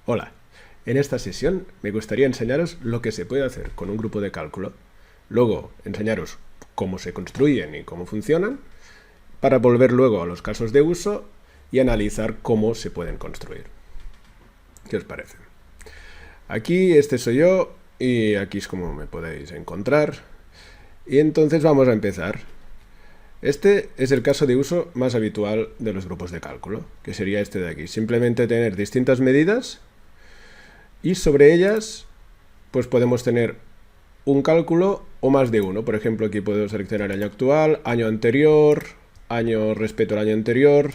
Hola, en esta sesión me gustaría enseñaros lo que se puede hacer con un grupo de cálculo, luego enseñaros cómo se construyen y cómo funcionan, para volver luego a los casos de uso y analizar cómo se pueden construir. ¿Qué os parece? Aquí este soy yo y aquí es como me podéis encontrar. Y entonces vamos a empezar. Este es el caso de uso más habitual de los grupos de cálculo, que sería este de aquí. Simplemente tener distintas medidas y sobre ellas pues podemos tener un cálculo o más de uno. Por ejemplo, aquí puedo seleccionar año actual, año anterior, año respecto al año anterior.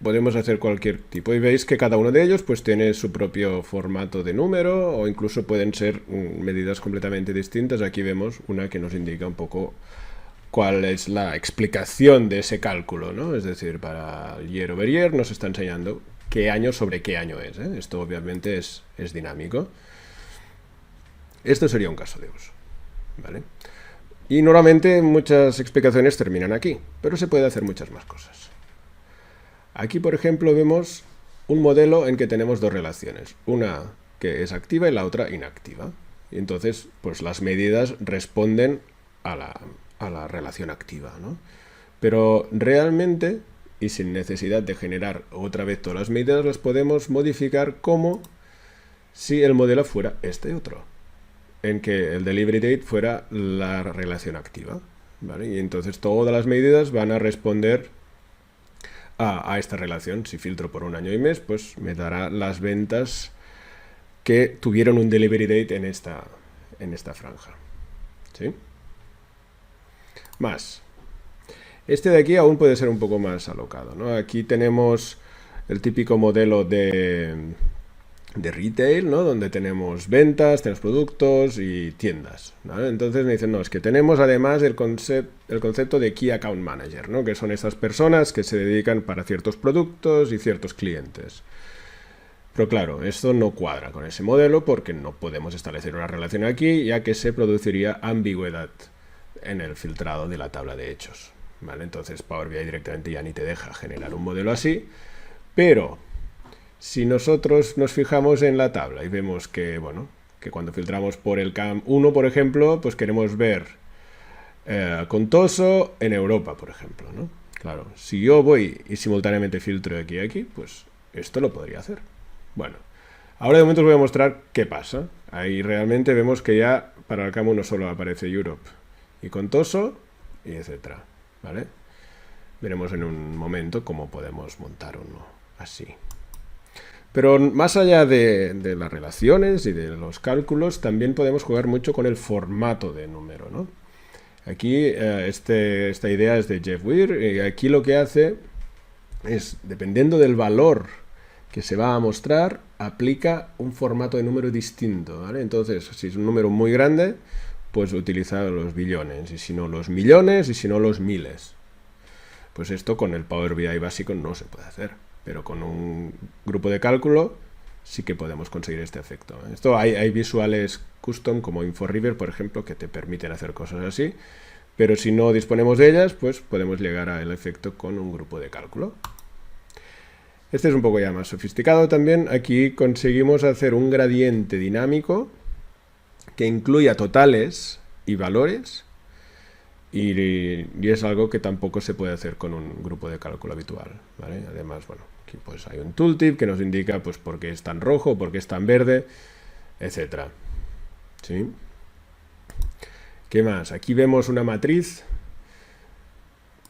Podemos hacer cualquier tipo y veis que cada uno de ellos pues tiene su propio formato de número o incluso pueden ser medidas completamente distintas. Aquí vemos una que nos indica un poco cuál es la explicación de ese cálculo, ¿no? Es decir, para year over year nos está enseñando qué año sobre qué año es, ¿eh? Esto obviamente es dinámico. Esto sería un caso de uso, ¿vale? Y normalmente muchas explicaciones terminan aquí, pero se puede hacer muchas más cosas. Aquí, por ejemplo, vemos un modelo en que tenemos dos relaciones, una que es activa y la otra inactiva. Y entonces, pues las medidas responden a la relación activa, ¿no? Pero realmente, y sin necesidad de generar otra vez todas las medidas, las podemos modificar como si el modelo fuera este otro, en que el delivery date fuera la relación activa, ¿vale? Y entonces todas las medidas van a responder a esta relación. Si filtro por un año y mes, pues me dará las ventas que tuvieron un delivery date en esta franja, ¿sí? Más. Este de aquí aún puede ser un poco más alocado, ¿no? Aquí tenemos el típico modelo de retail, ¿no? Donde tenemos ventas, tenemos productos y tiendas, ¿vale? Entonces me dicen, no, es que tenemos además el concepto de Key Account Manager, ¿no? Que son esas personas que se dedican para ciertos productos y ciertos clientes. Pero claro, esto no cuadra con ese modelo porque no podemos establecer una relación aquí, ya que se produciría ambigüedad en el filtrado de la tabla de hechos, ¿vale? Entonces Power BI directamente ya ni te deja generar un modelo así, pero si nosotros nos fijamos en la tabla y vemos que, bueno, que cuando filtramos por el CAM 1, por ejemplo, pues queremos ver Contoso en Europa, por ejemplo, ¿no? Claro, si yo voy y simultáneamente filtro aquí y aquí, pues esto lo podría hacer. Bueno, ahora de momento os voy a mostrar qué pasa. Ahí realmente vemos que ya para el CAM 1 solo aparece Europe y Contoso y etcétera, ¿vale? Veremos en un momento cómo podemos montar uno así. Pero más allá de las relaciones y de los cálculos, también podemos jugar mucho con el formato de número, ¿no? Aquí esta idea es de Jeff Weir, y aquí lo que hace es, dependiendo del valor que se va a mostrar, aplica un formato de número distinto, ¿vale? Entonces, si es un número muy grande, pues utiliza los billones, y si no los millones, y si no los miles. Pues esto con el Power BI básico no se puede hacer, pero con un grupo de cálculo sí que podemos conseguir este efecto. Esto hay visuales custom como InfoRiver, por ejemplo, que te permiten hacer cosas así, pero si no disponemos de ellas, pues podemos llegar al efecto con un grupo de cálculo. Este es un poco ya más sofisticado también. Aquí conseguimos hacer un gradiente dinámico que incluya totales y valores, y es algo que tampoco se puede hacer con un grupo de cálculo habitual, ¿vale? Además, bueno, aquí pues hay un tooltip que nos indica pues por qué es tan rojo, por qué es tan verde, etcétera, ¿sí? ¿Qué más? Aquí vemos una matriz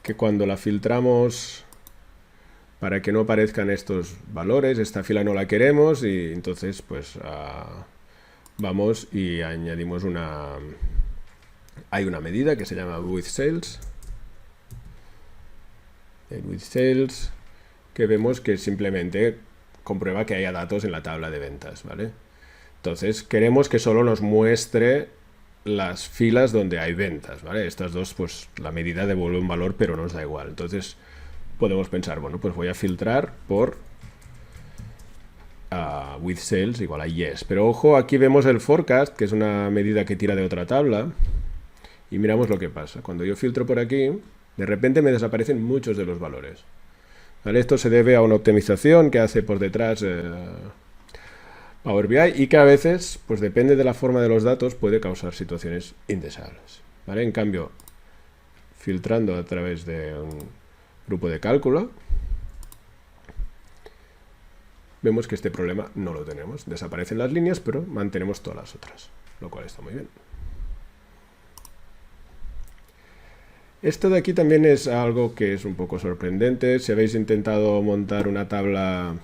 que cuando la filtramos para que no aparezcan estos valores, esta fila no la queremos y entonces pues vamos y añadimos hay una medida que se llama with sales, que vemos que simplemente comprueba que haya datos en la tabla de ventas, ¿vale? Entonces queremos que solo nos muestre las filas donde hay ventas, ¿vale? Estas dos, pues la medida devuelve un valor, pero nos da igual. Entonces podemos pensar, bueno, pues voy a filtrar por with sales igual a yes. Pero ojo, aquí vemos el forecast, que es una medida que tira de otra tabla, y miramos lo que pasa. Cuando yo filtro por aquí, de repente me desaparecen muchos de los valores, ¿vale? Esto se debe a una optimización que hace por detrás Power BI y que a veces, pues depende de la forma de los datos, puede causar situaciones indeseables, ¿vale? En cambio, filtrando a través de un grupo de cálculo, vemos que este problema no lo tenemos. Desaparecen las líneas, pero mantenemos todas las otras, lo cual está muy bien. Esto de aquí también es algo que es un poco sorprendente. Si habéis intentado montar una tabla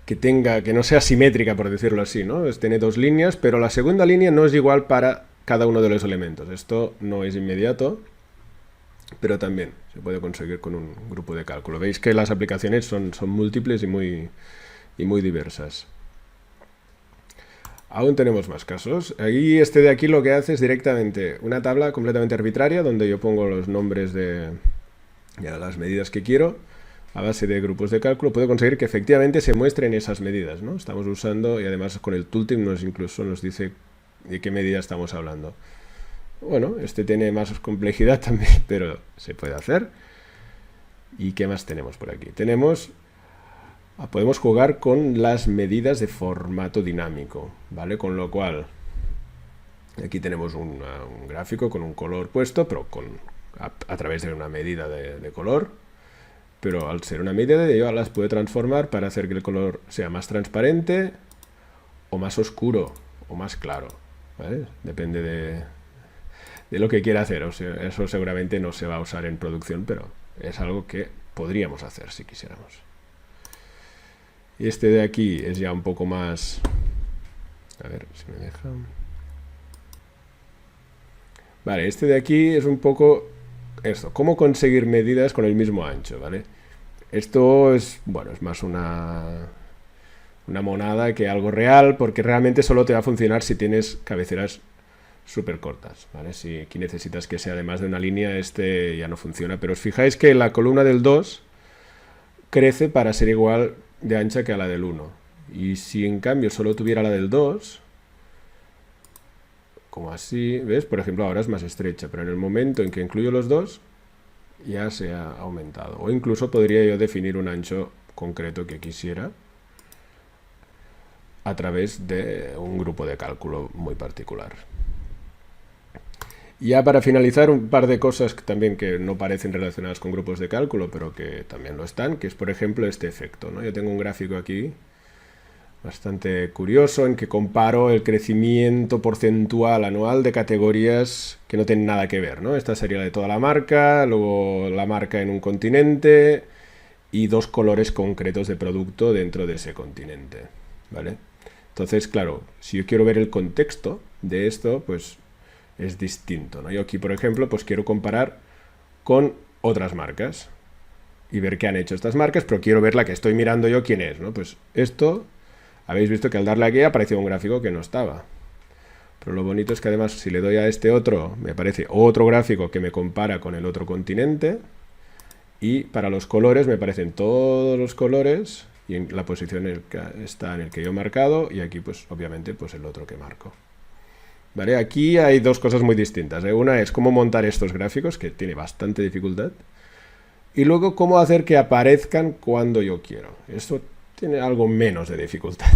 que no sea simétrica, por decirlo así, ¿no? Tiene dos líneas, pero la segunda línea no es igual para cada uno de los elementos. Esto no es inmediato, pero también se puede conseguir con un grupo de cálculo. Veis que las aplicaciones son múltiples y muy diversas. Aún tenemos más casos. Ahí este de aquí lo que hace es directamente una tabla completamente arbitraria donde yo pongo los nombres de las medidas que quiero. A base de grupos de cálculo puedo conseguir que efectivamente se muestren esas medidas, ¿no? Estamos usando, y además con el tooltip incluso nos dice de qué medida estamos hablando. Bueno, este tiene más complejidad también, pero se puede hacer. ¿Y qué más tenemos por aquí? Podemos jugar con las medidas de formato dinámico, ¿vale? Con lo cual, aquí tenemos un gráfico con un color puesto, pero a través de una medida de color. Pero al ser una medida, yo las puedo transformar para hacer que el color sea más transparente o más oscuro o más claro, ¿vale? Depende de lo que quiera hacer. O sea, eso seguramente no se va a usar en producción, pero es algo que podríamos hacer si quisiéramos. Y este de aquí es ya un poco más... A ver si me deja... Vale, este de aquí es un poco... Esto, cómo conseguir medidas con el mismo ancho, ¿vale? Esto es, bueno, es más una monada que algo real, porque realmente solo te va a funcionar si tienes cabeceras súper cortas, ¿vale? Si aquí necesitas que sea de más de una línea, este ya no funciona. Pero os fijáis que la columna del 2 crece para ser igual de ancha que a la del 1. Y si en cambio solo tuviera la del 2... como así, ¿ves? Por ejemplo, ahora es más estrecha, pero en el momento en que incluyo los dos, ya se ha aumentado. O incluso podría yo definir un ancho concreto que quisiera a través de un grupo de cálculo muy particular. Ya para finalizar, un par de cosas también que no parecen relacionadas con grupos de cálculo, pero que también lo están, que es, por ejemplo, este efecto, ¿no? Yo tengo un gráfico aquí bastante curioso en que comparo el crecimiento porcentual anual de categorías que no tienen nada que ver, ¿no? Esta sería la de toda la marca, luego la marca en un continente y dos colores concretos de producto dentro de ese continente, ¿vale? Entonces, claro, si yo quiero ver el contexto de esto, pues es distinto, ¿no? Yo aquí, por ejemplo, pues quiero comparar con otras marcas y ver qué han hecho estas marcas, pero quiero ver la que estoy mirando yo quién es, ¿no? Pues esto... Habéis visto que al darle aquí apareció un gráfico que no estaba. Pero lo bonito es que además si le doy a este otro, me aparece otro gráfico que me compara con el otro continente. Y para los colores me aparecen todos los colores y en la posición en que está en el que yo he marcado. Y aquí pues obviamente pues el otro que marco. ¿Vale? Aquí hay dos cosas muy distintas, ¿eh? Una es cómo montar estos gráficos, que tiene bastante dificultad. Y luego cómo hacer que aparezcan cuando yo quiero. Esto tiene algo menos de dificultad,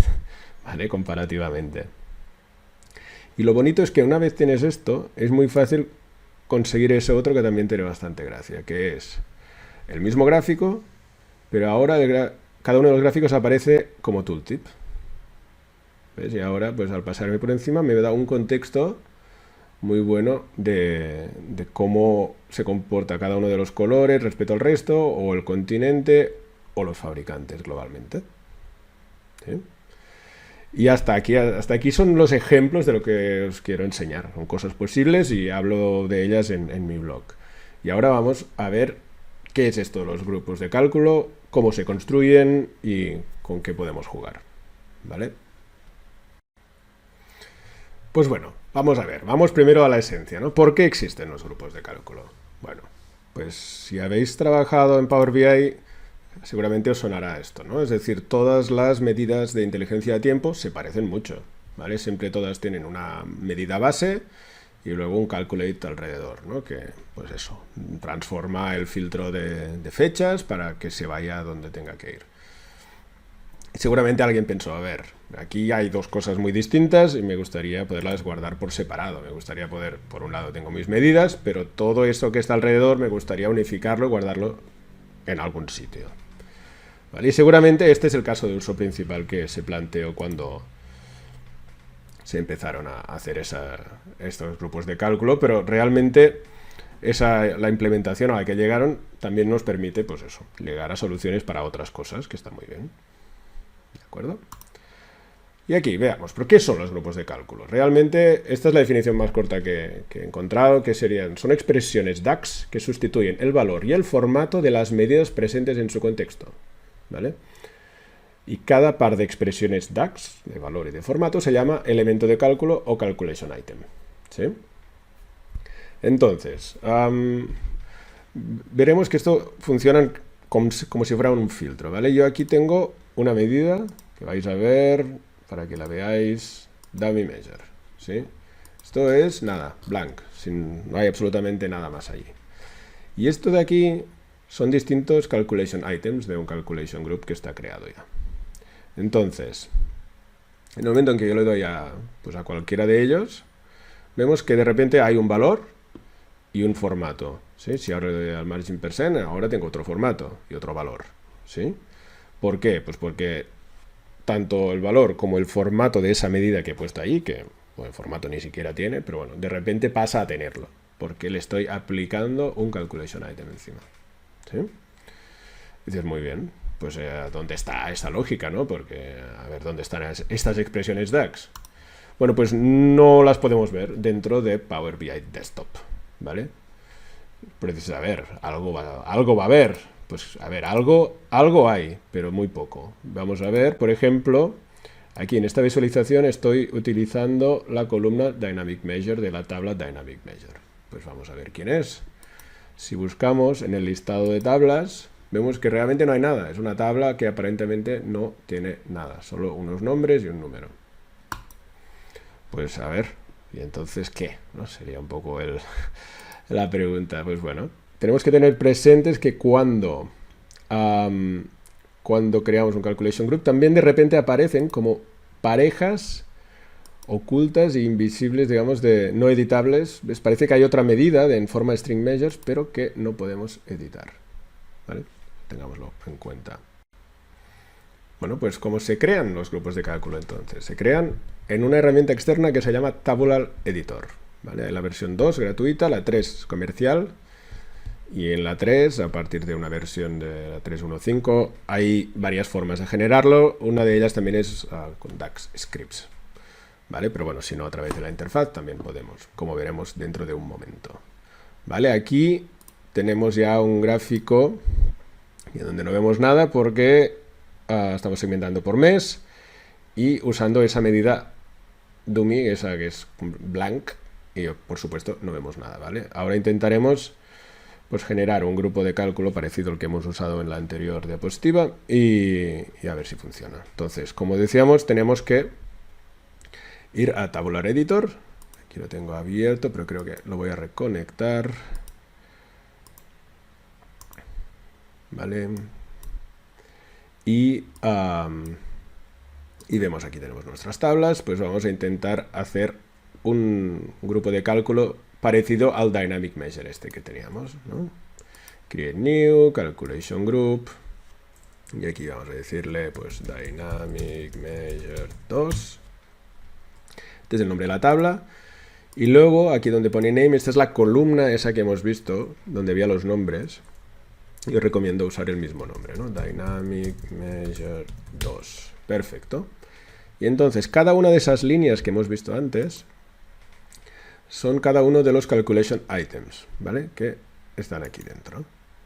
¿vale? Comparativamente. Y lo bonito es que una vez tienes esto, es muy fácil conseguir ese otro que también tiene bastante gracia, que es el mismo gráfico, pero ahora cada uno de los gráficos aparece como tooltip. ¿Ves? Y ahora, pues al pasarme por encima, me da un contexto muy bueno de cómo se comporta cada uno de los colores respecto al resto, o el continente, o los fabricantes globalmente. ¿Sí? Y hasta aquí son los ejemplos de lo que os quiero enseñar. Son cosas posibles y hablo de ellas en mi blog. Y ahora vamos a ver qué es esto de los grupos de cálculo, cómo se construyen y con qué podemos jugar, ¿vale? Pues bueno, vamos a ver. Vamos primero a la esencia, ¿no? ¿Por qué existen los grupos de cálculo? Bueno, pues si habéis trabajado en Power BI... seguramente os sonará esto, ¿no? Es decir, todas las medidas de inteligencia de tiempo se parecen mucho, ¿vale? Siempre todas tienen una medida base y luego un calculate alrededor, ¿no? Que, pues eso, transforma el filtro de fechas para que se vaya donde tenga que ir. Seguramente alguien pensó, a ver, Aquí hay dos cosas muy distintas y me gustaría poderlas guardar por separado. Me gustaría poder, por un lado tengo mis medidas, pero todo eso que está alrededor me gustaría unificarlo y guardarlo en algún sitio. ¿Vale? Y seguramente este es el caso de uso principal que se planteó cuando se empezaron a hacer estos grupos de cálculo, pero realmente la implementación a la que llegaron también nos permite, pues eso, llegar a soluciones para otras cosas, que está muy bien. ¿De acuerdo? Y aquí, veamos, ¿por qué son los grupos de cálculo? Realmente, esta es la definición más corta que he encontrado, que son expresiones DAX que sustituyen el valor y el formato de las medidas presentes en su contexto. ¿Vale? Y cada par de expresiones DAX, de valor y de formato, se llama elemento de cálculo o calculation item. ¿Sí? Entonces, veremos que esto funciona como si fuera un filtro, ¿vale? Yo aquí tengo una medida que vais a ver, para que la veáis, dummy measure, ¿sí? Esto es, nada, blank, no hay absolutamente nada más allí. Y esto de aquí son distintos calculation items de un calculation group que está creado ya. Entonces, en el momento en que yo le doy a cualquiera de ellos, vemos que de repente hay un valor y un formato. ¿Sí? Si ahora le doy al margin percent, ahora tengo otro formato y otro valor. ¿Sí? ¿Por qué? Pues porque tanto el valor como el formato de esa medida que he puesto ahí, que el formato ni siquiera tiene, pero bueno, de repente pasa a tenerlo, porque le estoy aplicando un calculation item encima. ¿Sí? Dices, muy bien, pues ¿dónde está esa lógica, no? Porque, a ver, ¿dónde están estas expresiones DAX? Bueno, pues no las podemos ver dentro de Power BI Desktop, ¿vale? Pero dices, a ver, algo va a haber. Pues, a ver, algo hay, pero muy poco. Vamos a ver, por ejemplo, aquí en esta visualización estoy utilizando la columna Dynamic Measure de la tabla Dynamic Measure. Pues vamos a ver quién es. Si buscamos en el listado de tablas, vemos que realmente no hay nada. Es una tabla que aparentemente no tiene nada, solo unos nombres y un número. Pues a ver, ¿y entonces qué? ¿No? Sería un poco la pregunta. Pues bueno, tenemos que tener presentes que cuando creamos un calculation group, también de repente aparecen como parejas ocultas e invisibles, digamos, no editables. ¿Ves? Parece que hay otra medida en forma de string measures, pero que no podemos editar. ¿Vale? Tengámoslo en cuenta. Bueno, pues ¿cómo se crean los grupos de cálculo entonces? Se crean en una herramienta externa que se llama Tabular Editor. ¿Vale? Hay la versión 2 gratuita, la 3 comercial, y en la 3, a partir de una versión de la 3.1.5, hay varias formas de generarlo. Una de ellas también es con DAX Scripts. ¿Vale? Pero bueno, si no, a través de la interfaz también podemos, como veremos dentro de un momento. ¿Vale? Aquí tenemos ya un gráfico donde no vemos nada porque estamos segmentando por mes y usando esa medida dummy, esa que es blank, y por supuesto no vemos nada, ¿vale? Ahora intentaremos pues generar un grupo de cálculo parecido al que hemos usado en la anterior diapositiva y a ver si funciona. Entonces, como decíamos, tenemos que ir a Tabular Editor. Aquí lo tengo abierto, pero creo que lo voy a reconectar. ¿Vale? Y vemos aquí tenemos nuestras tablas. Pues vamos a intentar hacer un grupo de cálculo parecido al Dynamic Measure este que teníamos, ¿no? Create New, Calculation Group. Y aquí vamos a decirle pues Dynamic Measure 2. Este es el nombre de la tabla. Y luego, aquí donde pone name, esta es la columna esa que hemos visto, donde había los nombres. Yo recomiendo usar el mismo nombre, ¿no? Dynamic Measure 2. Perfecto. Y entonces, cada una de esas líneas que hemos visto antes son cada uno de los calculation items, ¿vale? Que están aquí dentro.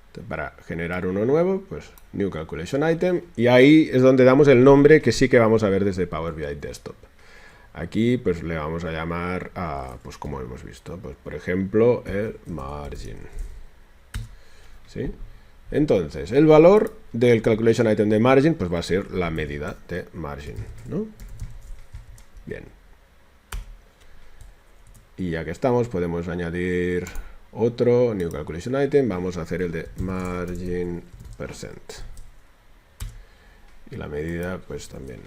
Entonces, para generar uno nuevo, pues New Calculation Item. Y ahí es donde damos el nombre que sí que vamos a ver desde Power BI Desktop. Aquí pues le vamos a llamar, pues como hemos visto, pues por ejemplo el margin. ¿Sí? Entonces, el valor del calculation item de margin pues va a ser la medida de margin, ¿no? Bien. Y ya que estamos, podemos añadir otro new calculation item. Vamos a hacer el de margin percent. Y la medida pues también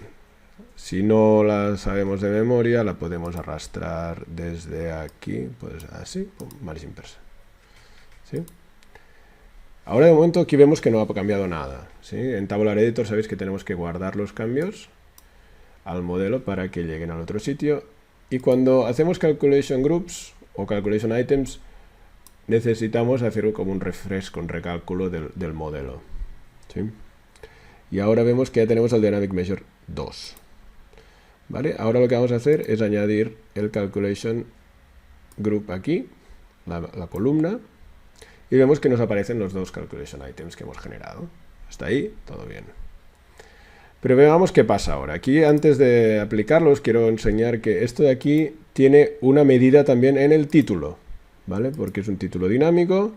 Si no la sabemos de memoria, la podemos arrastrar desde aquí, pues así, margin percent. ¿Sí? Ahora de momento aquí vemos que no ha cambiado nada. ¿Sí? En Tabular Editor sabéis que tenemos que guardar los cambios al modelo para que lleguen al otro sitio. Y cuando hacemos Calculation Groups o Calculation Items, necesitamos hacer como un refresh con recálculo del modelo. ¿Sí? Y ahora vemos que ya tenemos el Dynamic Measure 2. ¿Vale? Ahora lo que vamos a hacer es añadir el Calculation Group aquí, la columna, y vemos que nos aparecen los dos Calculation Items que hemos generado. Hasta ahí, todo bien. Pero veamos qué pasa ahora. Aquí, antes de aplicarlos, quiero enseñar que esto de aquí tiene una medida también en el título, ¿vale? Porque es un título dinámico,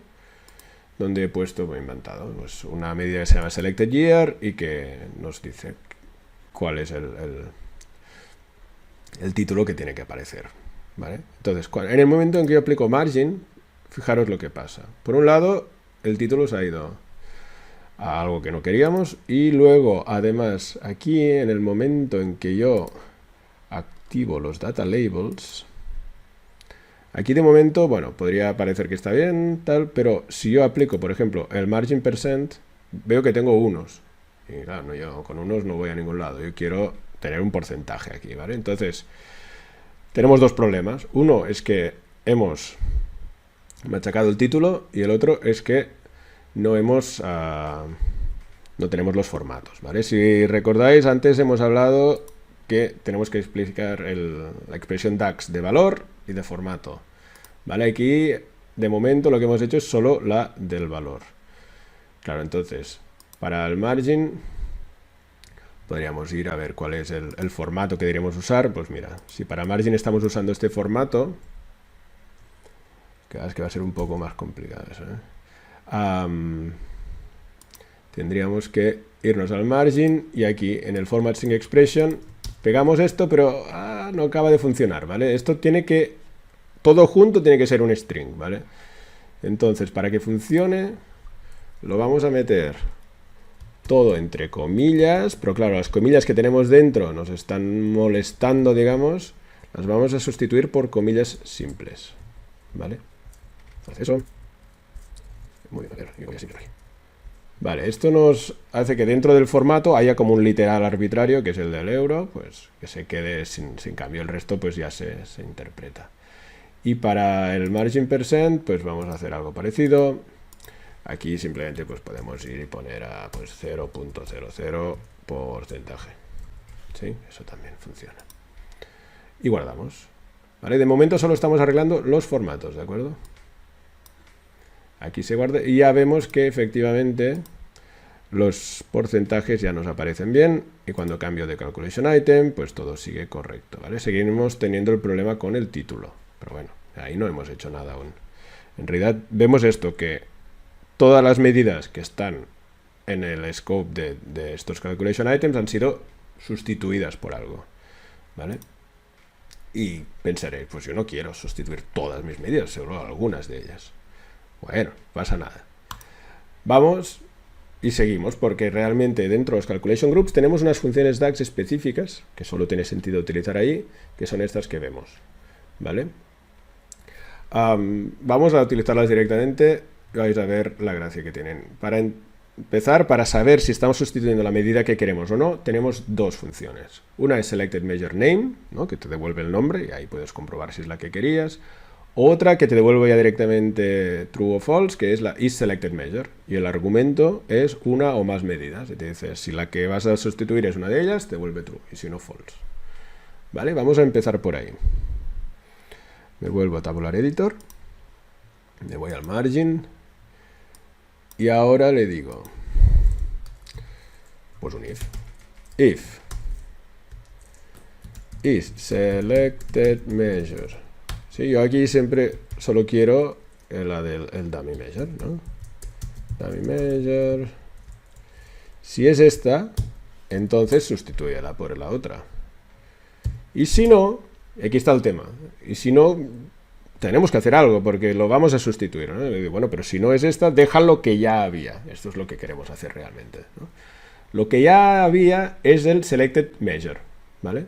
donde he puesto, he inventado, pues una medida que se llama Selected Year y que nos dice cuál es el título que tiene que aparecer, ¿vale? Entonces, en el momento en que yo aplico margin, fijaros lo que pasa. Por un lado, el título se ha ido a algo que no queríamos y luego, además, aquí en el momento en que yo activo los data labels, aquí de momento, bueno, podría parecer que está bien, tal, pero si yo aplico, por ejemplo, el margin percent, veo que tengo unos. Y claro, no, yo con unos no voy a ningún lado. Yo quiero tener un porcentaje aquí, ¿vale? Entonces, tenemos dos problemas. Uno es que hemos machacado el título y el otro es que no tenemos los formatos, ¿vale? Si recordáis, antes hemos hablado que tenemos que explicar la expresión DAX de valor y de formato, ¿vale? Aquí, de momento, lo que hemos hecho es solo la del valor. Claro, entonces, para el margin podríamos ir a ver cuál es el formato que deberíamos usar. Pues mira, si para margin estamos usando este formato, que va a ser un poco más complicado eso, ¿eh? Tendríamos que irnos al margin y aquí en el format string expression pegamos esto, pero no acaba de funcionar, ¿vale? Esto tiene que, todo junto tiene que ser un string, ¿vale? Entonces, para que funcione, lo vamos a meter todo entre comillas, pero claro, las comillas que tenemos dentro nos están molestando, digamos, las vamos a sustituir por comillas simples, ¿vale? Entonces eso. Muy bien, a ver, comillas simples. Vale, esto nos hace que dentro del formato haya como un literal arbitrario, que es el del euro, pues que se quede sin cambio. El resto pues ya se interpreta. Y para el margin percent, pues vamos a hacer algo parecido. Aquí simplemente pues podemos ir y poner a pues 0.00 porcentaje. ¿Sí? Eso también funciona. Y guardamos. ¿Vale? De momento solo estamos arreglando los formatos, ¿de acuerdo? Aquí se guarda y ya vemos que efectivamente los porcentajes ya nos aparecen bien y cuando cambio de calculation item pues todo sigue correcto, ¿vale? Seguimos teniendo el problema con el título, pero bueno, ahí no hemos hecho nada aún. En realidad vemos esto, que todas las medidas que están en el scope de estos calculation items han sido sustituidas por algo, ¿vale? Y pensaréis, pues yo no quiero sustituir todas mis medidas, solo algunas de ellas. Bueno, pasa nada. Vamos y seguimos, porque realmente dentro de los Calculation Groups tenemos unas funciones DAX específicas, que solo tiene sentido utilizar ahí, que son estas que vemos, ¿vale? Vamos a utilizarlas directamente y vais a ver la gracia que tienen. Para empezar, para saber si estamos sustituyendo la medida que queremos o no, tenemos dos funciones. Una es Selected Measure Name, ¿no? Que te devuelve el nombre y ahí puedes comprobar si es la que querías. Otra que te devuelve ya directamente true o false, que es la isSelectedMeasure. Y el argumento es una o más medidas. Y te dice, si la que vas a sustituir es una de ellas, te devuelve true. Y si no, false. ¿Vale? Vamos a empezar por ahí. Me vuelvo a Tabular Editor. Me voy al margin. Y ahora le digo, pues un if. If isSelectedMeasure. Sí, yo aquí siempre solo quiero la del dummy measure, ¿no? Dummy measure. Si es esta, entonces sustitúyela por la otra. Y si no, aquí está el tema. Y si no, tenemos que hacer algo porque lo vamos a sustituir, ¿no? Y digo, bueno, pero si no es esta, deja lo que ya había. Esto es lo que queremos hacer realmente, ¿no? Lo que ya había es el selected measure, ¿vale?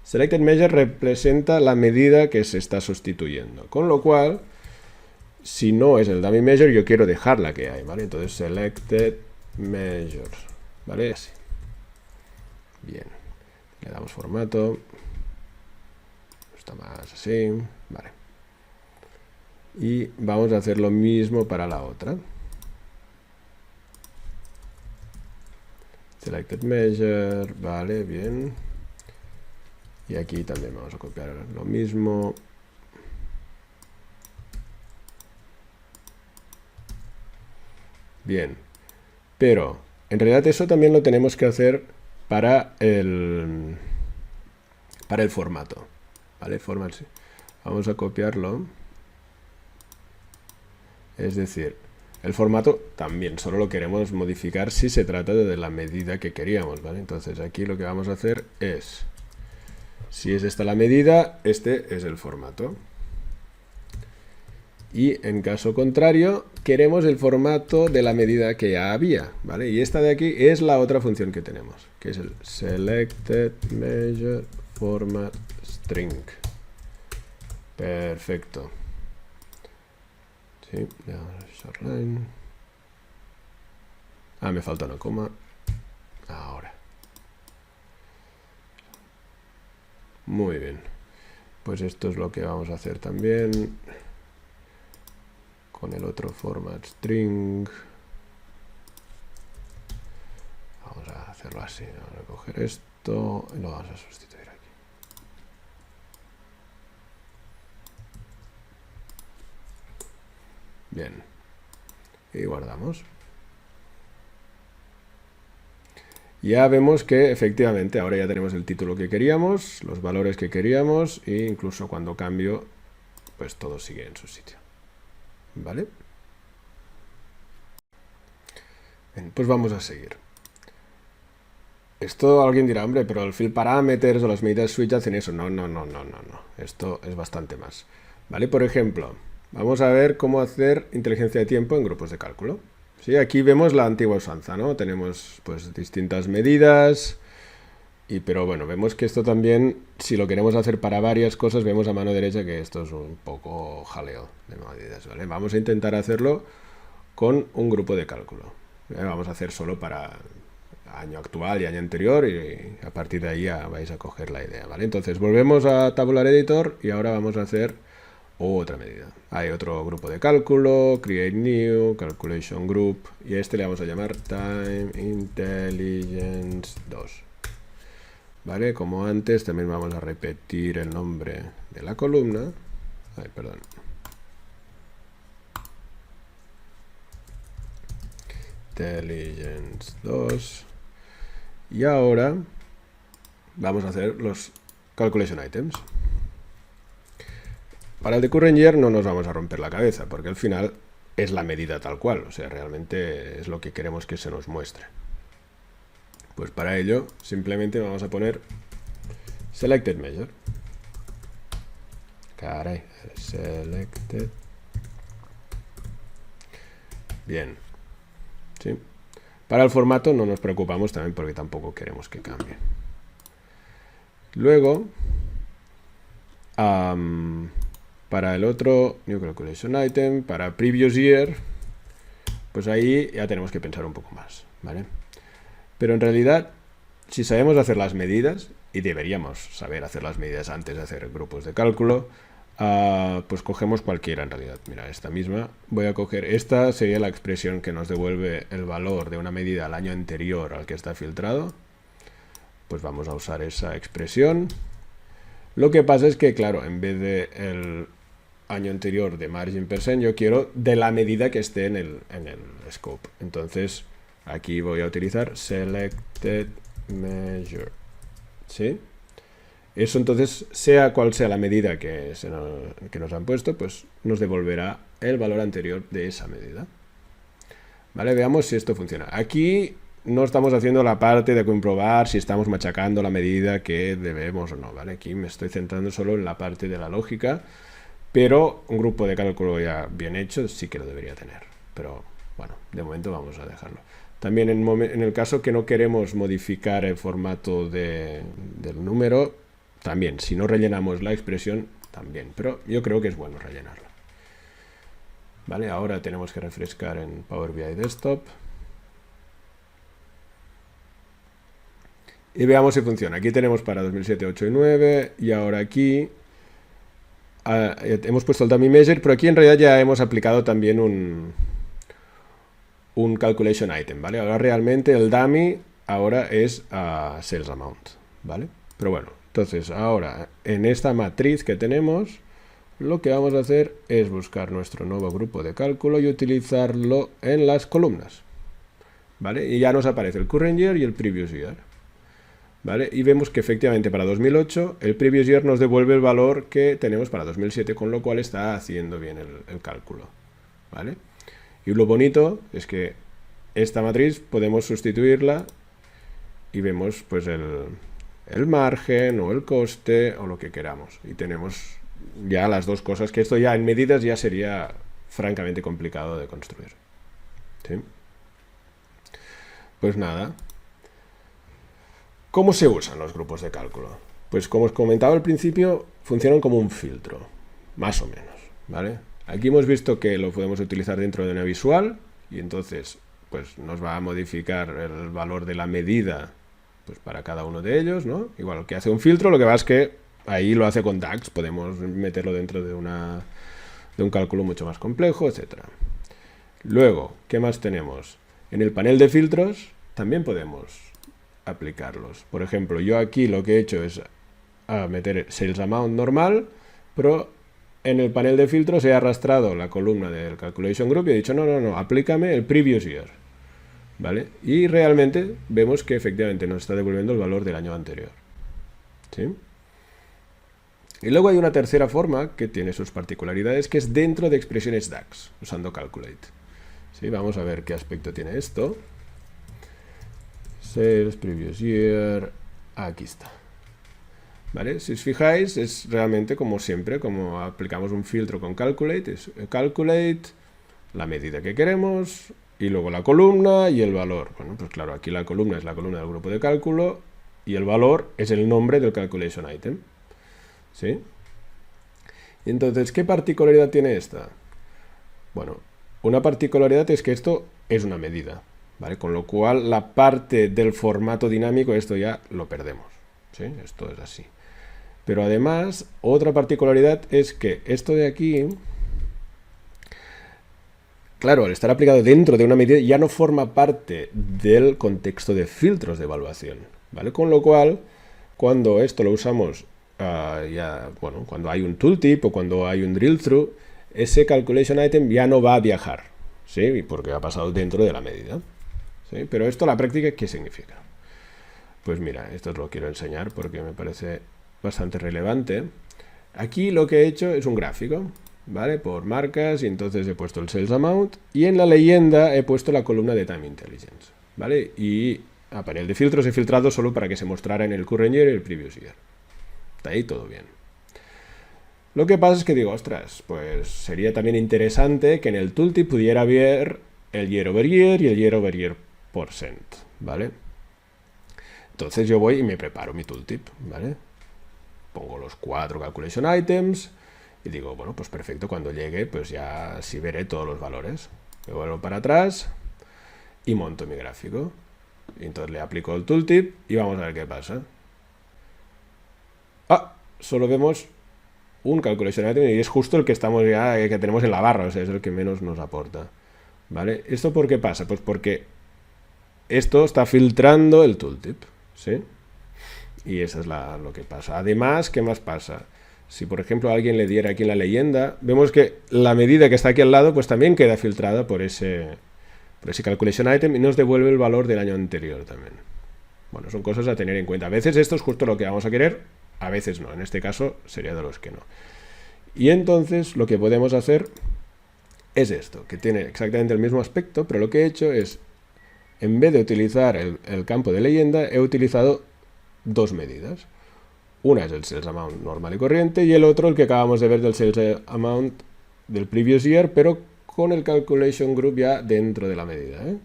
Selected measure representa la medida que se está sustituyendo, con lo cual, si no es el dummy measure, yo quiero dejar la que hay, ¿vale? Entonces selected measure, ¿vale? Así. Bien, le damos formato, está más así, vale. Y vamos a hacer lo mismo para la otra. Selected measure, vale, bien. Y aquí también vamos a copiar lo mismo. Bien, pero en realidad eso también lo tenemos que hacer para el formato, ¿vale? Vamos a copiarlo. Es decir, el formato también solo lo queremos modificar si se trata de la medida que queríamos, ¿vale? Entonces aquí lo que vamos a hacer es, si es esta la medida, este es el formato. Y en caso contrario, queremos el formato de la medida que ya había, ¿vale? Y esta de aquí es la otra función que tenemos, que es el selected measure format string. Perfecto. Sí, shortline. Ah, me falta una coma. Ahora. Muy bien. Pues esto es lo que vamos a hacer también con el otro format string. Vamos a hacerlo así. Vamos a coger esto y lo vamos a sustituir aquí. Bien. Y guardamos. Ya vemos que efectivamente ahora ya tenemos el título que queríamos, los valores que queríamos e incluso cuando cambio, pues todo sigue en su sitio. ¿Vale? Bien, pues vamos a seguir. Esto alguien dirá, hombre, pero el field parameters o las medidas switch hacen eso. No. Esto es bastante más. ¿Vale? Por ejemplo, vamos a ver cómo hacer inteligencia de tiempo en grupos de cálculo. ¿Sí? Aquí vemos la antigua usanza, ¿no? Tenemos pues distintas medidas, pero bueno, vemos que esto también, si lo queremos hacer para varias cosas, vemos a mano derecha que esto es un poco jaleo de medidas, ¿vale? Vamos a intentar hacerlo con un grupo de cálculo. Vamos a hacer solo para año actual y año anterior y a partir de ahí ya vais a coger la idea, ¿vale? Entonces volvemos a Tabular Editor y ahora vamos a hacer otra medida. Hay otro grupo de cálculo, Create New, Calculation Group, y a este le vamos a llamar Time Intelligence 2. ¿Vale? Como antes, también vamos a repetir el nombre de la columna. Ay, perdón. Intelligence 2. Y ahora vamos a hacer los Calculation Items. Para el de Current Year no nos vamos a romper la cabeza, porque al final es la medida tal cual, o sea, realmente es lo que queremos que se nos muestre. Pues para ello, simplemente vamos a poner Selected Measure. Caray, Selected. Bien. ¿Sí? Para el formato no nos preocupamos también porque tampoco queremos que cambie. Luego, para el otro New Calculation Item, para Previous Year, pues ahí ya tenemos que pensar un poco más, ¿vale? Pero en realidad, si sabemos hacer las medidas, y deberíamos saber hacer las medidas antes de hacer grupos de cálculo, pues cogemos cualquiera en realidad. Mira, esta misma, voy a coger, esta sería la expresión que nos devuelve el valor de una medida al año anterior al que está filtrado. Pues vamos a usar esa expresión. Lo que pasa es que, claro, en vez de el año anterior de margin percent, yo quiero de la medida que esté en el scope. Entonces, aquí voy a utilizar selected measure. ¿Sí? Eso entonces, sea cual sea la medida que nos han puesto, pues nos devolverá el valor anterior de esa medida. ¿Vale? Veamos si esto funciona. Aquí no estamos haciendo la parte de comprobar si estamos machacando la medida que debemos o no, ¿vale? Aquí me estoy centrando solo en la parte de la lógica, pero un grupo de cálculo ya bien hecho sí que lo debería tener. Pero bueno, de momento vamos a dejarlo. También en el caso que no queremos modificar el formato del número, también, si no rellenamos la expresión, también. Pero yo creo que es bueno rellenarla. Vale, ahora tenemos que refrescar en Power BI Desktop. Y veamos si funciona. Aquí tenemos para 2007, 8 y 9. Y ahora aquí hemos puesto el dummy measure, pero aquí en realidad ya hemos aplicado también un calculation item, ¿vale? Ahora realmente el dummy ahora es sales amount, ¿vale? Pero bueno, entonces ahora en esta matriz que tenemos, lo que vamos a hacer es buscar nuestro nuevo grupo de cálculo y utilizarlo en las columnas, ¿vale? Y ya nos aparece el current year y el previous year, ¿vale? Y vemos que efectivamente para 2008 el previous year nos devuelve el valor que tenemos para 2007, con lo cual está haciendo bien el cálculo, ¿vale? Y lo bonito es que esta matriz podemos sustituirla y vemos pues el margen o el coste o lo que queramos. Y tenemos ya las dos cosas, que esto ya en medidas ya sería francamente complicado de construir. ¿Sí? Pues nada. ¿Cómo se usan los grupos de cálculo? Pues como os comentaba al principio, funcionan como un filtro, más o menos, ¿vale? Aquí hemos visto que lo podemos utilizar dentro de una visual y entonces pues nos va a modificar el valor de la medida pues para cada uno de ellos, ¿no? Igual que hace un filtro, lo que va es que ahí lo hace con DAX, podemos meterlo dentro de un cálculo mucho más complejo, etc. Luego, ¿qué más tenemos? En el panel de filtros también podemos aplicarlos. Por ejemplo, yo aquí lo que he hecho es meter sales amount normal, pero en el panel de filtros he arrastrado la columna del calculation group y he dicho no, aplícame el previous year, ¿vale? Y realmente vemos que efectivamente nos está devolviendo el valor del año anterior, ¿sí? Y luego hay una tercera forma que tiene sus particularidades, que es dentro de expresiones DAX, usando calculate, ¿sí? Vamos a ver qué aspecto tiene esto. Sales, previous year, aquí está. ¿Vale? Si os fijáis, es realmente como siempre, como aplicamos un filtro con calculate, es calculate, la medida que queremos, y luego la columna y el valor. Bueno, pues claro, aquí la columna es la columna del grupo de cálculo, y el valor es el nombre del calculation item. ¿Sí? Entonces, ¿qué particularidad tiene esta? Bueno, una particularidad es que esto es una medida, ¿vale? Con lo cual, la parte del formato dinámico, esto ya lo perdemos, ¿sí? Esto es así. Pero además, otra particularidad es que esto de aquí, claro, al estar aplicado dentro de una medida, ya no forma parte del contexto de filtros de evaluación, ¿vale? Con lo cual, cuando esto lo usamos, cuando hay un tooltip o cuando hay un drill through, ese calculation item ya no va a viajar, ¿sí? Porque ha pasado dentro de la medida, ¿sí? Pero esto, la práctica, ¿qué significa? Pues mira, esto os lo quiero enseñar porque me parece bastante relevante. Aquí lo que he hecho es un gráfico, ¿vale? Por marcas, y entonces he puesto el sales amount y en la leyenda he puesto la columna de time intelligence, ¿vale? Y a panel de filtros he filtrado solo para que se mostrara en el current year y el previous year. Está ahí todo bien. Lo que pasa es que digo, ostras, pues sería también interesante que en el tooltip pudiera ver el year over year y el year over year %, ¿vale? Entonces yo voy y me preparo mi tooltip, ¿vale? Pongo los 4 calculation items y digo, bueno, pues perfecto, cuando llegue, pues ya sí veré todos los valores. Me vuelvo para atrás y monto mi gráfico. Y entonces le aplico el tooltip y vamos a ver qué pasa. Solo vemos un calculation item y es justo el que estamos ya, que tenemos en la barra, o sea, es el que menos nos aporta, ¿vale? ¿Esto por qué pasa? Pues porque esto está filtrando el tooltip, ¿sí? Y eso es lo que pasa. Además, ¿qué más pasa? Si, por ejemplo, alguien le diera aquí en la leyenda, vemos que la medida que está aquí al lado, pues también queda filtrada por ese calculation item y nos devuelve el valor del año anterior también. Bueno, son cosas a tener en cuenta. A veces esto es justo lo que vamos a querer, a veces no. En este caso sería de los que no. Y entonces lo que podemos hacer es esto, que tiene exactamente el mismo aspecto, pero lo que he hecho es, en vez de utilizar el campo de leyenda, he utilizado dos medidas. Una es el sales amount normal y corriente y el otro el que acabamos de ver del sales amount del previous year, pero con el calculation group ya dentro de la medida, ¿eh?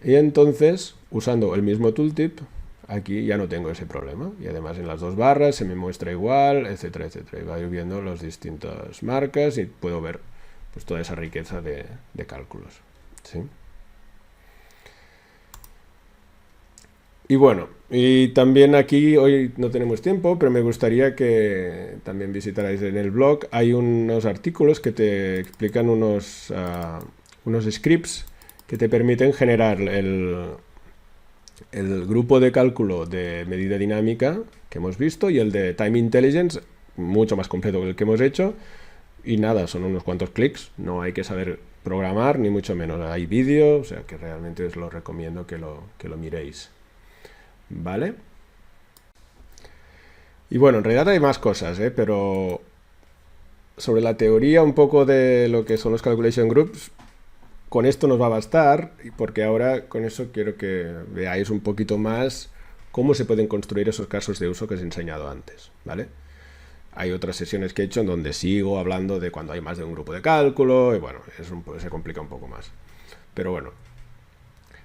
Y entonces, usando el mismo tooltip, aquí ya no tengo ese problema. Y además en las dos barras se me muestra igual, etcétera, etcétera. Y voy viendo las distintas marcas y puedo ver pues toda esa riqueza de cálculos, ¿sí? Y bueno, y también aquí hoy no tenemos tiempo, pero me gustaría que también visitarais en el blog. Hay unos artículos que te explican unos scripts que te permiten generar el grupo de cálculo de medida dinámica que hemos visto y el de Time Intelligence, mucho más completo que el que hemos hecho. Y nada, son unos cuantos clics, no hay que saber programar, ni mucho menos. Hay vídeo, o sea que realmente os lo recomiendo que lo miréis. ¿Vale? Y bueno, en realidad hay más cosas, pero sobre la teoría un poco de lo que son los calculation groups, con esto nos va a bastar, porque ahora con eso quiero que veáis un poquito más cómo se pueden construir esos casos de uso que os he enseñado antes, ¿vale? Hay otras sesiones que he hecho en donde sigo hablando de cuando hay más de un grupo de cálculo, y bueno, se complica un poco más. Pero bueno,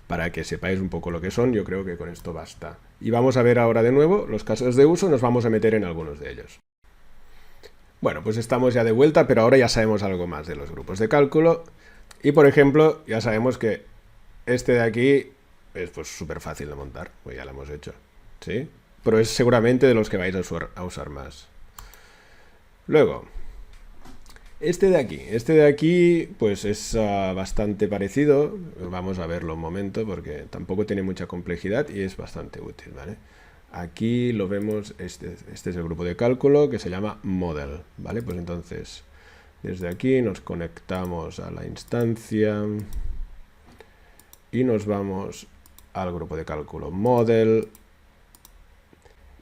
para que sepáis un poco lo que son, yo creo que con esto basta. Y vamos a ver ahora de nuevo los casos de uso, nos vamos a meter en algunos de ellos. Bueno, pues estamos ya de vuelta, pero ahora ya sabemos algo más de los grupos de cálculo. Y por ejemplo, ya sabemos que este de aquí es pues súper fácil de montar, pues ya lo hemos hecho, ¿sí? Pero es seguramente de los que vais a usar más. Luego, este de aquí, pues es bastante parecido. Vamos a verlo un momento porque tampoco tiene mucha complejidad y es bastante útil, ¿vale? Aquí lo vemos, este es el grupo de cálculo que se llama model, ¿vale? Pues entonces, desde aquí nos conectamos a la instancia y nos vamos al grupo de cálculo model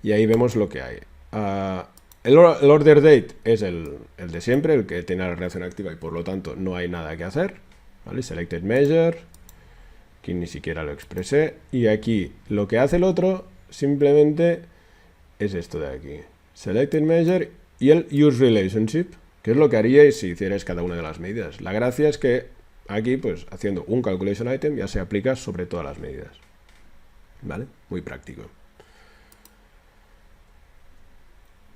y ahí vemos lo que hay. El order date es el de siempre, el que tiene la relación activa y por lo tanto no hay nada que hacer, ¿vale? Selected measure, aquí ni siquiera lo expresé, y aquí lo que hace el otro simplemente es esto de aquí, selected measure y el use relationship, que es lo que haríais si hicierais cada una de las medidas. La gracia es que aquí, pues haciendo un calculation item ya se aplica sobre todas las medidas, ¿vale? Muy práctico.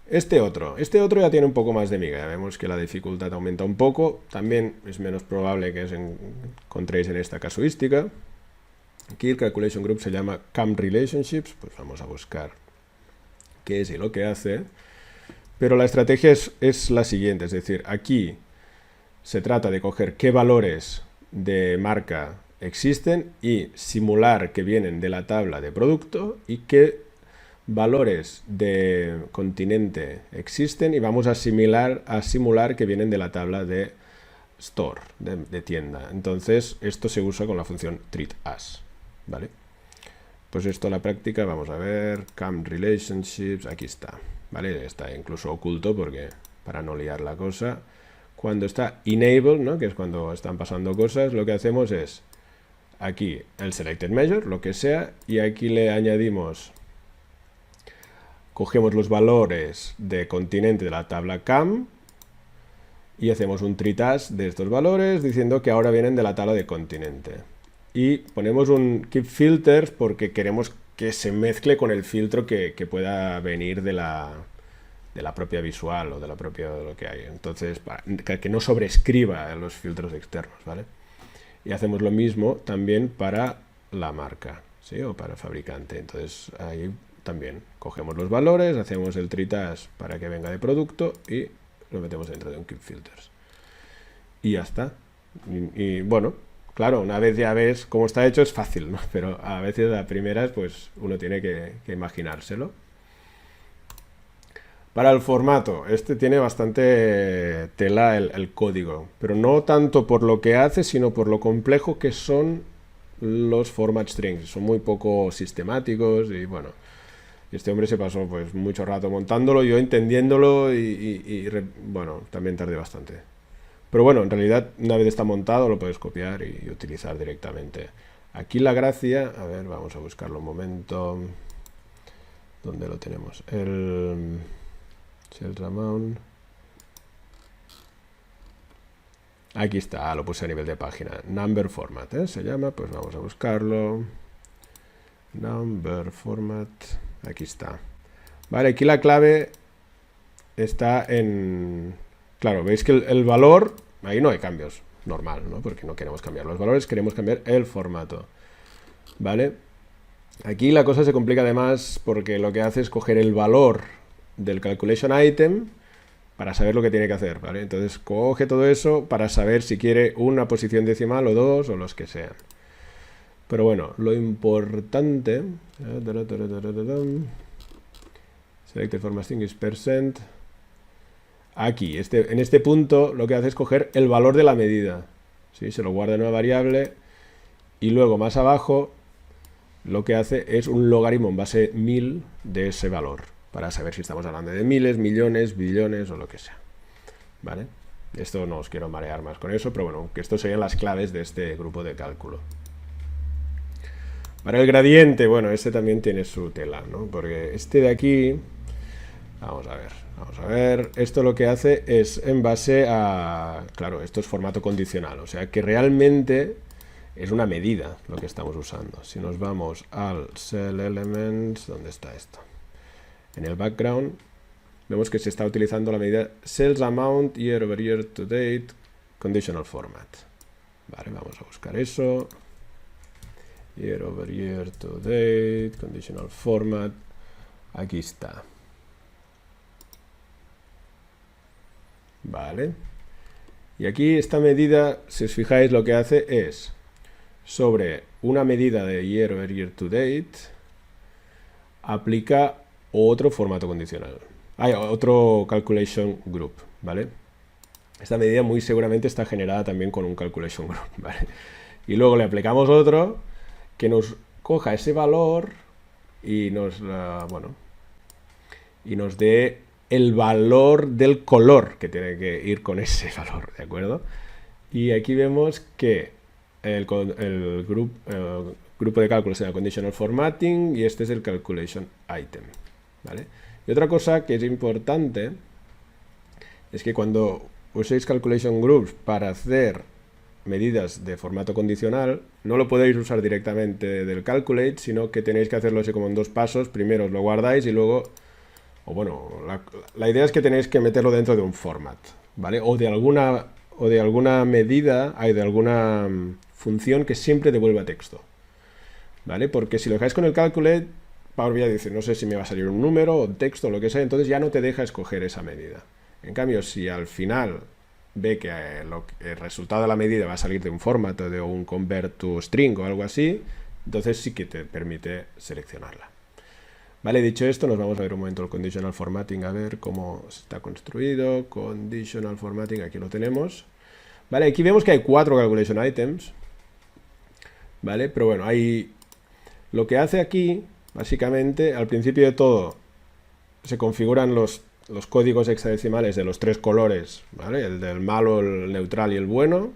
Este otro ya tiene un poco más de miga, ya vemos que la dificultad aumenta un poco, también es menos probable que os encontréis en esta casuística. Aquí el calculation group se llama CAM relationships, pues vamos a buscar qué es y lo que hace, pero la estrategia es la siguiente, es decir, aquí se trata de coger qué valores de marca existen y simular que vienen de la tabla de producto y qué valores de continente existen y vamos a simular que vienen de la tabla de store, de tienda. Entonces esto se usa con la función treatAs, ¿vale? Pues esto en la práctica, vamos a ver, CAM relationships, aquí está, ¿vale? Está incluso oculto porque para no liar la cosa. Cuando está enable, ¿no? Que es cuando están pasando cosas, lo que hacemos es aquí el selected measure, lo que sea, y aquí le añadimos, cogemos los valores de continente de la tabla CAM y hacemos un treatAs de estos valores diciendo que ahora vienen de la tabla de continente. Y ponemos un keep filters porque queremos que se mezcle con el filtro que pueda venir de la propia visual o de la propia lo que hay. Entonces, para que no sobrescriba los filtros externos, ¿vale? Y hacemos lo mismo también para la marca, ¿sí? O para el fabricante. Entonces, ahí también cogemos los valores, hacemos el treatAs para que venga de producto y lo metemos dentro de un keep filters. Y ya está. Y bueno, claro, una vez ya ves cómo está hecho es fácil, ¿no? Pero a veces a primeras pues uno tiene que imaginárselo. Para el formato, este tiene bastante tela el código, pero no tanto por lo que hace, sino por lo complejo que son los format strings. Son muy poco sistemáticos y bueno, este hombre se pasó pues mucho rato montándolo, yo entendiéndolo y bueno, también tardé bastante. Pero bueno, en realidad una vez está montado lo puedes copiar y utilizar directamente. Aquí la gracia, a ver, vamos a buscarlo un momento. ¿Dónde lo tenemos? El sales amount. Aquí está, lo puse a nivel de página. Number format, se llama, pues vamos a buscarlo. Number format, aquí está. Vale, aquí la clave está en... Claro, veis que el valor, ahí no hay cambios, normal, ¿no? Porque no queremos cambiar los valores, queremos cambiar el formato. Vale, aquí la cosa se complica además porque lo que hace es coger el valor del calculation item para saber lo que tiene que hacer, ¿vale? Entonces coge todo eso para saber si quiere una posición decimal o dos o los que sean. Pero bueno, lo importante... Selected formatting is %. Aquí, en este punto, lo que hace es coger el valor de la medida. ¿Sí? Se lo guarda en una variable y luego más abajo lo que hace es un logaritmo en base 1000 de ese valor, para saber si estamos hablando de miles, millones, billones o lo que sea. ¿Vale? Esto no os quiero marear más con eso, pero bueno, que estos serían las claves de este grupo de cálculo. Para el gradiente, bueno, este también tiene su tela, ¿no? Porque este de aquí, vamos a ver, esto lo que hace es en base a, claro, esto es formato condicional, o sea que realmente es una medida lo que estamos usando. Si nos vamos al cell elements, ¿dónde está esto? En el background vemos que se está utilizando la medida sales amount year over year to date conditional format. Vale, vamos a buscar eso. Year over year to date conditional format. Aquí está. Vale. Y aquí esta medida, si os fijáis, lo que hace es sobre una medida de year over year to date aplica otro formato condicional. Hay otro calculation group, ¿vale? Esta medida muy seguramente está generada también con un calculation group, ¿vale? Y luego le aplicamos otro que nos coja ese valor y nos, y nos dé el valor del color que tiene que ir con ese valor, ¿de acuerdo? Y aquí vemos que el grupo de cálculo se llama conditional formatting y este es el calculation item, ¿vale? Y otra cosa que es importante es que cuando uséis calculation groups para hacer medidas de formato condicional, no lo podéis usar directamente del calculate, sino que tenéis que hacerlo así como en dos pasos. Primero os lo guardáis y luego, o bueno, la idea es que tenéis que meterlo dentro de un format, ¿vale? O de alguna medida, de alguna función que siempre devuelva texto, ¿vale? Porque si lo dejáis con el calculate, Power BI dice, no sé si me va a salir un número o texto o lo que sea, entonces ya no te deja escoger esa medida. En cambio, si al final ve que el resultado de la medida va a salir de un formato, de un convert to string o algo así, entonces sí que te permite seleccionarla. Vale, dicho esto, nos vamos a ver un momento el conditional formatting, a ver cómo está construido. Conditional formatting, aquí lo tenemos. Vale, aquí vemos que hay 4 calculation items. Vale, pero bueno, lo que hace aquí, básicamente, al principio de todo, se configuran los códigos hexadecimales de los 3 colores, ¿vale? El del malo, el neutral y el bueno.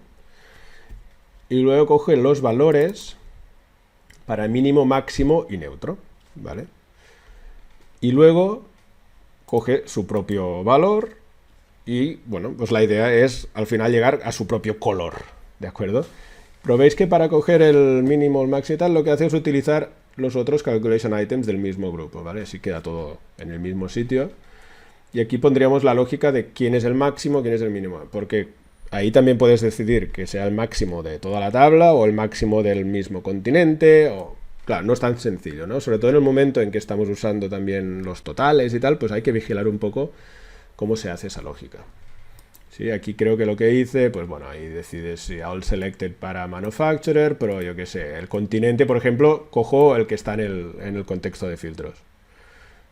Y luego coge los valores para mínimo, máximo y neutro, ¿vale? Y luego coge su propio valor y, bueno, pues la idea es al final llegar a su propio color, ¿de acuerdo? Pero veis que para coger el mínimo, el máximo y tal, lo que hace es utilizar los otros calculation items del mismo grupo, ¿vale? Así queda todo en el mismo sitio. Y aquí pondríamos la lógica de quién es el máximo, quién es el mínimo, porque ahí también puedes decidir que sea el máximo de toda la tabla o el máximo del mismo continente, o... Claro, no es tan sencillo, ¿no? Sobre todo en el momento en que estamos usando también los totales y tal, pues hay que vigilar un poco cómo se hace esa lógica. Sí, aquí creo que lo que hice, pues bueno, ahí decides si all selected para manufacturer, pero yo qué sé, el continente, por ejemplo, cojo el que está en el contexto de filtros,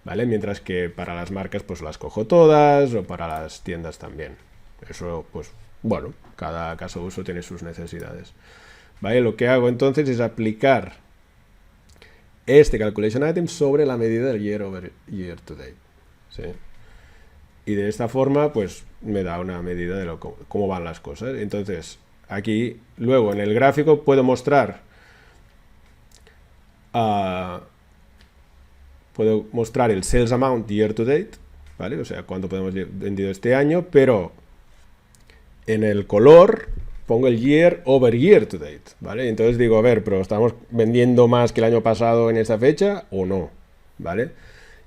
¿vale? Mientras que para las marcas, pues las cojo todas, o para las tiendas también. Eso, pues, bueno, cada caso de uso tiene sus necesidades. ¿Vale? Lo que hago entonces es aplicar este calculation item sobre la medida del year over year to date, ¿sí? Y de esta forma, pues, me da una medida de cómo van las cosas. Entonces, aquí, luego, en el gráfico puedo mostrar el sales amount year to date, ¿vale? O sea, cuánto podemos vendido este año, pero en el color pongo el year over year to date, ¿vale? Entonces digo, a ver, pero ¿estamos vendiendo más que el año pasado en esta fecha o no? ¿Vale?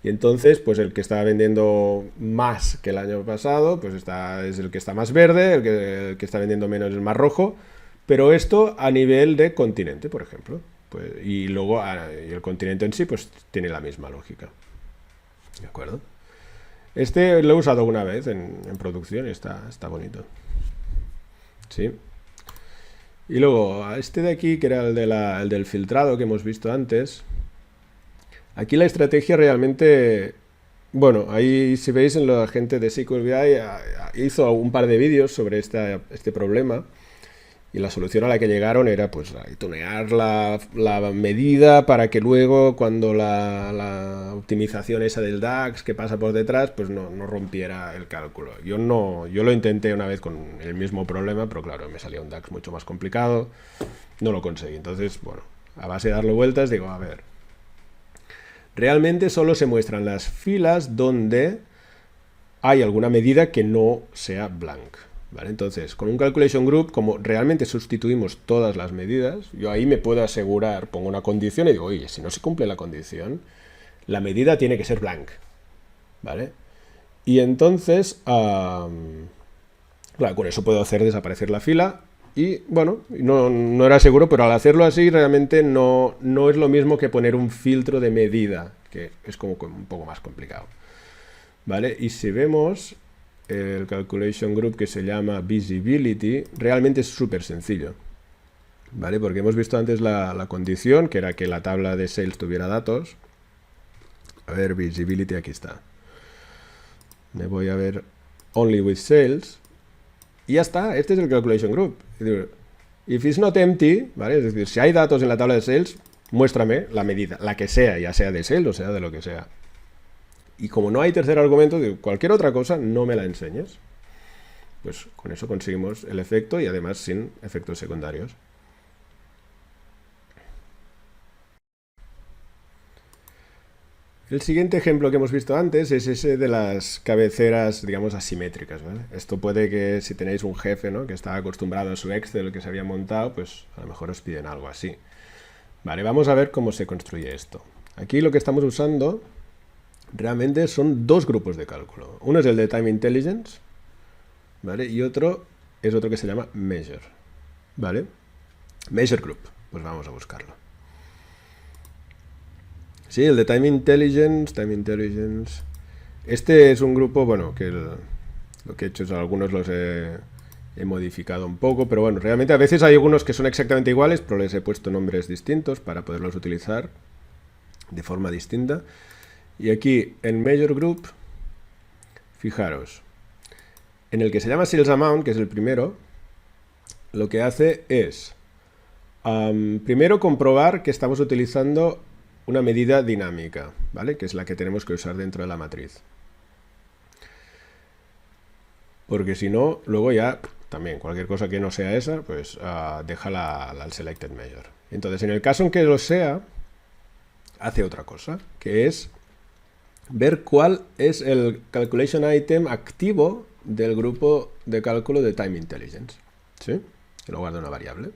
Y entonces, pues el que está vendiendo más que el año pasado, pues es el que está más verde, el que está vendiendo menos es el más rojo, pero esto a nivel de continente, por ejemplo. Pues, y luego y el continente en sí, pues tiene la misma lógica. ¿De acuerdo? Este lo he usado una vez en producción y está bonito. ¿Sí? Y luego, este de aquí, que era el del filtrado que hemos visto antes. Aquí la estrategia realmente, bueno, ahí si veis en la gente de SQL BI hizo un par de vídeos sobre este problema y la solución a la que llegaron era pues tunear la medida para que luego cuando la optimización esa del DAX que pasa por detrás pues no rompiera el cálculo. Yo lo intenté una vez con el mismo problema, pero claro, me salía un DAX mucho más complicado, no lo conseguí. Entonces, bueno, a base de darle vueltas digo, a ver, realmente solo se muestran las filas donde hay alguna medida que no sea blank. ¿Vale? Entonces, con un calculation group, como realmente sustituimos todas las medidas, yo ahí me puedo asegurar, pongo una condición y digo, oye, si no se cumple la condición, la medida tiene que ser blank. ¿Vale? Y entonces, claro, con eso puedo hacer desaparecer la fila. Y bueno, no era seguro, pero al hacerlo así realmente no es lo mismo que poner un filtro de medida, que es como un poco más complicado. ¿Vale? Y si vemos el calculation group que se llama visibility, realmente es súper sencillo. ¿Vale? Porque hemos visto antes la condición, que era que la tabla de sales tuviera datos. A ver, visibility, aquí está. Me voy a ver only with sales. Y ya está, este es el calculation group. If it's not empty, ¿vale? Es decir, si hay datos en la tabla de sales, muéstrame la medida, la que sea, ya sea de sales o sea de lo que sea. Y como no hay tercer argumento, digo, cualquier otra cosa no me la enseñes. Pues con eso conseguimos el efecto y además sin efectos secundarios. El siguiente ejemplo que hemos visto antes es ese de las cabeceras, digamos, asimétricas, ¿vale? Esto puede que si tenéis un jefe, ¿no?, que está acostumbrado a su Excel que se había montado, pues a lo mejor os piden algo así. Vale, vamos a ver cómo se construye esto. Aquí lo que estamos usando realmente son dos grupos de cálculo. Uno es el de Time Intelligence, ¿vale? Y otro es otro que se llama Measure, ¿vale? Measure Group, pues vamos a buscarlo. Sí, el de Time Intelligence. Este es un grupo, bueno, que lo que he hecho es algunos los he modificado un poco, pero bueno, realmente a veces hay algunos que son exactamente iguales, pero les he puesto nombres distintos para poderlos utilizar de forma distinta. Y aquí en Measure Group, fijaros, en el que se llama Sales Amount, que es el primero, lo que hace es primero comprobar que estamos utilizando una medida dinámica, ¿vale? Que es la que tenemos que usar dentro de la matriz. Porque si no, luego ya también cualquier cosa que no sea esa, pues déjala al selected measure. Entonces, en el caso en que lo sea, hace otra cosa, que es ver cuál es el calculation item activo del grupo de cálculo de Time Intelligence. ¿Sí? Que lo guardo en una variable.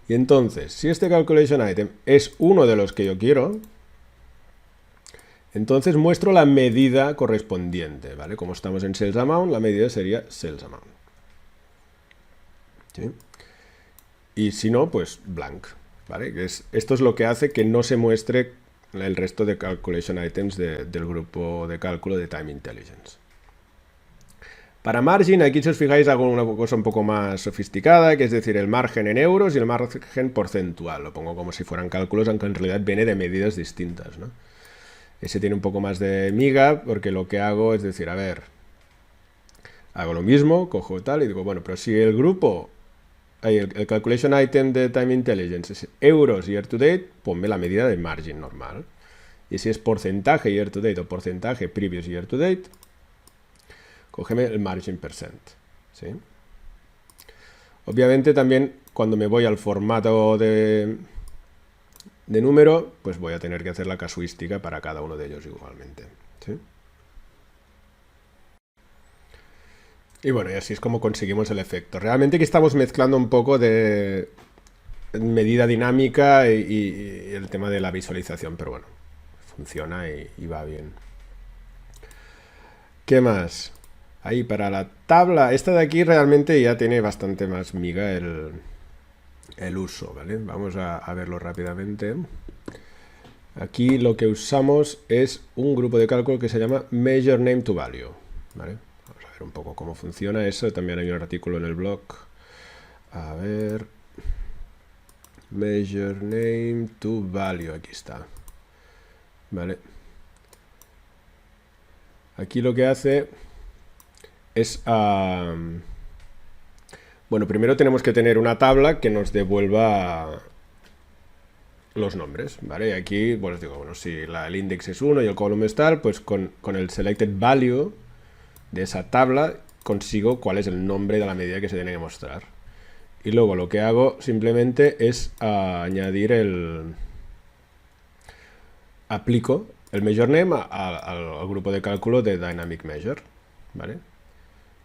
Y entonces, si este calculation item es uno de los que yo quiero, entonces muestro la medida correspondiente, ¿vale? Como estamos en Sales Amount, la medida sería Sales Amount. ¿Sí? Y si no, pues blank, ¿vale? Esto es lo que hace que no se muestre el resto de calculation items del grupo de cálculo de Time Intelligence. Para margin, aquí si os fijáis hago una cosa un poco más sofisticada, que es decir, el margen en euros y el margen porcentual. Lo pongo como si fueran cálculos, aunque en realidad viene de medidas distintas, ¿no? Ese tiene un poco más de miga, porque lo que hago es decir, a ver, hago lo mismo, cojo tal y digo, bueno, pero si el grupo, el calculation item de Time Intelligence es euros year to date, ponme la medida de margin normal. Y si es porcentaje year to date o porcentaje previous year to date, cógeme el margin percent, ¿sí? Obviamente también cuando me voy al formato de número, pues voy a tener que hacer la casuística para cada uno de ellos igualmente, ¿sí? Y bueno, y así es como conseguimos el efecto. Realmente aquí estamos mezclando un poco de medida dinámica y el tema de la visualización, pero bueno, funciona y va bien. ¿Qué más? Ahí para la tabla, esta de aquí realmente ya tiene bastante más miga el uso, ¿vale? Vamos a verlo rápidamente. Aquí lo que usamos es un grupo de cálculo que se llama Measure Name to Value, ¿vale? Vamos a ver un poco cómo funciona eso. También hay un artículo en el blog. A ver. Measure Name to Value, aquí está. ¿Vale? Aquí lo que hace es... bueno, primero tenemos que tener una tabla que nos devuelva los nombres, ¿vale? Y aquí, pues digo, bueno, si el index es 1 y el column es tal, pues con el selected value de esa tabla consigo cuál es el nombre de la medida que se tiene que mostrar. Y luego lo que hago simplemente es añadir aplico el measure name al grupo de cálculo de dynamic measure, ¿vale?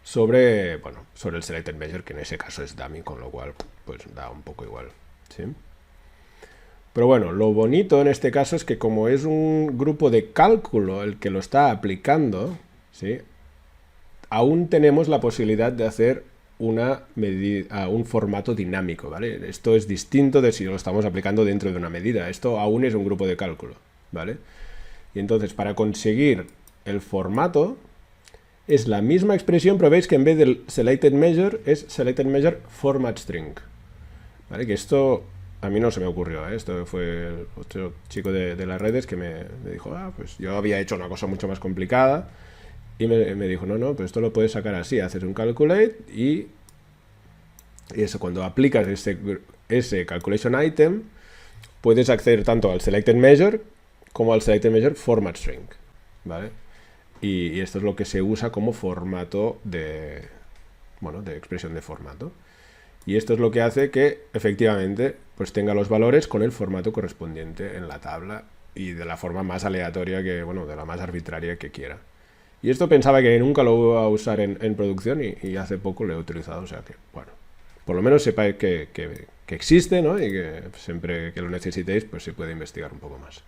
Sobre el selected measure, que en ese caso es dummy, con lo cual pues da un poco igual, ¿sí? Pero bueno, lo bonito en este caso es que como es un grupo de cálculo el que lo está aplicando, ¿sí? Aún tenemos la posibilidad de hacer un formato dinámico, ¿vale? Esto es distinto de si lo estamos aplicando dentro de una medida. Esto aún es un grupo de cálculo, ¿vale? Y entonces, para conseguir el formato, es la misma expresión, pero veis que en vez del selected measure es selected measure format string, ¿vale? Que esto a mí no se me ocurrió, ¿eh? Esto fue otro chico de las redes que me dijo, pues yo había hecho una cosa mucho más complicada. Y me dijo, no, pues esto lo puedes sacar así, haces un calculate y eso, cuando aplicas ese calculation item, puedes acceder tanto al selected measure como al selected measure format string, ¿vale? Y esto es lo que se usa como formato de expresión de formato. Y esto es lo que hace que efectivamente pues tenga los valores con el formato correspondiente en la tabla y de la forma más aleatoria de la más arbitraria que quiera. Y esto pensaba que nunca lo iba a usar en producción y hace poco lo he utilizado, o sea que, bueno, por lo menos sepáis que existe, ¿no? Y que siempre que lo necesitéis, pues se puede investigar un poco más.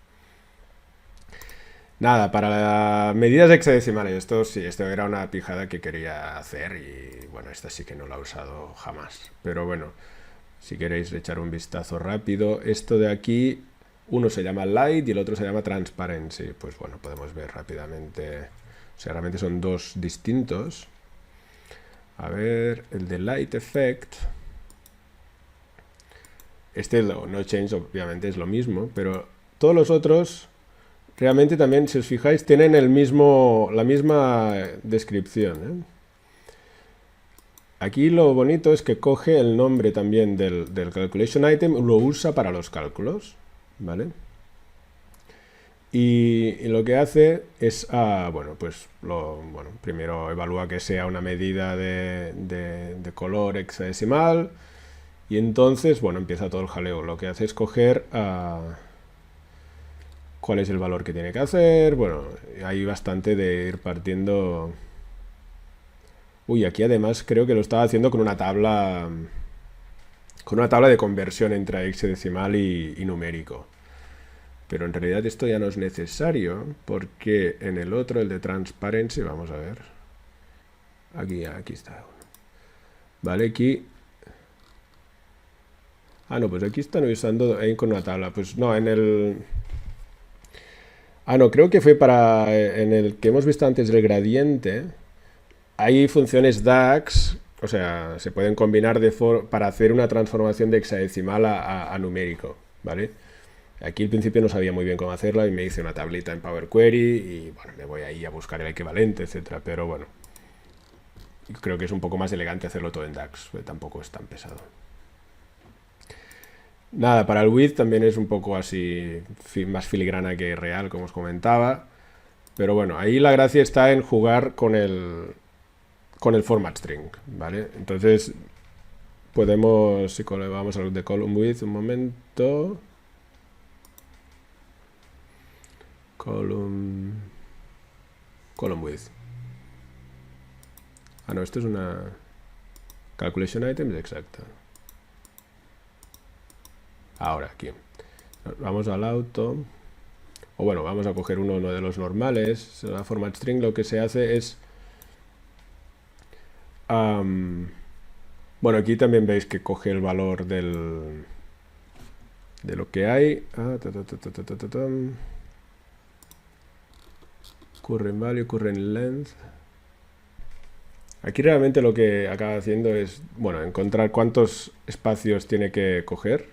Nada, para medidas hexadecimales, esto era una pijada que quería hacer y, bueno, esta sí que no la he usado jamás. Pero bueno, si queréis echar un vistazo rápido, esto de aquí, uno se llama light y el otro se llama transparency. Pues bueno, podemos ver rápidamente. O sea, realmente son dos distintos. A ver, el de light effect. No change obviamente es lo mismo, pero todos los otros realmente también, si os fijáis, tienen la misma descripción, ¿eh? Aquí lo bonito es que coge el nombre también del calculation item y lo usa para los cálculos, ¿vale? Y lo que hace es, primero evalúa que sea una medida de color hexadecimal y entonces, empieza todo el jaleo. Lo que hace es coger cuál es el valor que tiene que hacer. Bueno, hay bastante de ir partiendo. Uy, aquí además creo que lo estaba haciendo con una tabla de conversión entre hexadecimal y numérico. Pero en realidad esto ya no es necesario porque en el otro, el de transparency, vamos a ver. Aquí está. Vale, aquí. No, pues aquí están usando ahí con una tabla. Pues no, en el. No, creo que fue en el que hemos visto antes del gradiente. Hay funciones DAX, o sea, se pueden combinar para hacer una transformación de hexadecimal a numérico, ¿vale? Aquí al principio no sabía muy bien cómo hacerla y me hice una tablita en Power Query y bueno, me voy ahí a buscar el equivalente, etcétera. Pero bueno, creo que es un poco más elegante hacerlo todo en DAX, tampoco es tan pesado. Nada, para el width también es un poco así, más filigrana que real, como os comentaba. Pero bueno, ahí la gracia está en jugar con el format string, ¿vale? Entonces podemos, si vamos a los de column width un momento. Column width. Ah, no, esto es una calculation items, exacto. Ahora, aquí. Vamos al auto. O bueno, vamos a coger uno de los normales. La format string lo que se hace es... bueno, aquí también veis que coge el valor de lo que hay. Current value, current length. Aquí realmente lo que acaba haciendo es, bueno, encontrar cuántos espacios tiene que coger.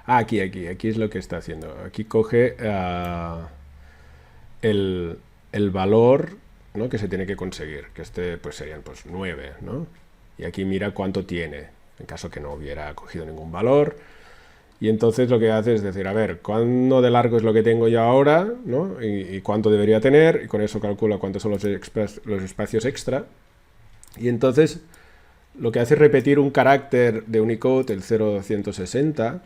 Aquí es lo que está haciendo. Aquí coge el valor, ¿no?, que se tiene que conseguir, que este pues serían pues 9, ¿no? Y aquí mira cuánto tiene, en caso que no hubiera cogido ningún valor. Y entonces lo que hace es decir, a ver, ¿cuándo de largo es lo que tengo yo ahora, ¿no? Y cuánto debería tener, y con eso calcula cuántos son los espacios extra. Y entonces lo que hace es repetir un carácter de Unicode, el 0160,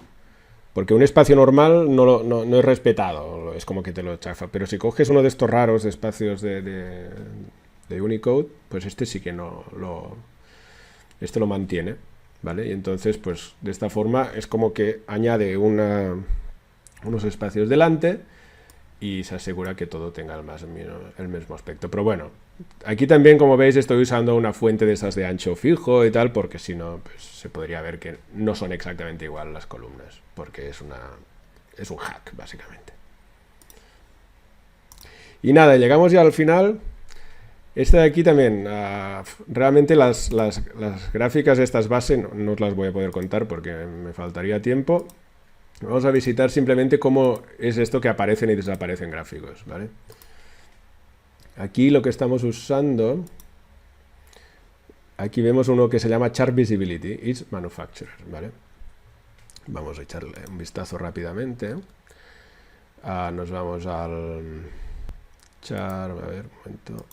porque un espacio normal no es respetado, es como que te lo chafa. Pero si coges uno de estos raros espacios de Unicode, pues este sí que este lo mantiene, ¿vale? Y entonces, pues de esta forma es como que añade unos espacios delante y se asegura que todo tenga el mismo aspecto. Pero bueno, aquí también, como veis, estoy usando una fuente de esas de ancho fijo y tal, porque si no, pues se podría ver que no son exactamente igual las columnas, porque es un hack, básicamente. Y nada, llegamos ya al final. Este de aquí también, realmente las gráficas de estas bases no os las voy a poder contar porque me faltaría tiempo. Vamos a visitar simplemente cómo es esto que aparecen y desaparecen gráficos, ¿vale? Aquí lo que estamos usando, aquí vemos uno que se llama Chart Visibility, is Manufacturer, ¿vale? Vamos a echarle un vistazo rápidamente. Nos vamos al chart, a ver, un momento.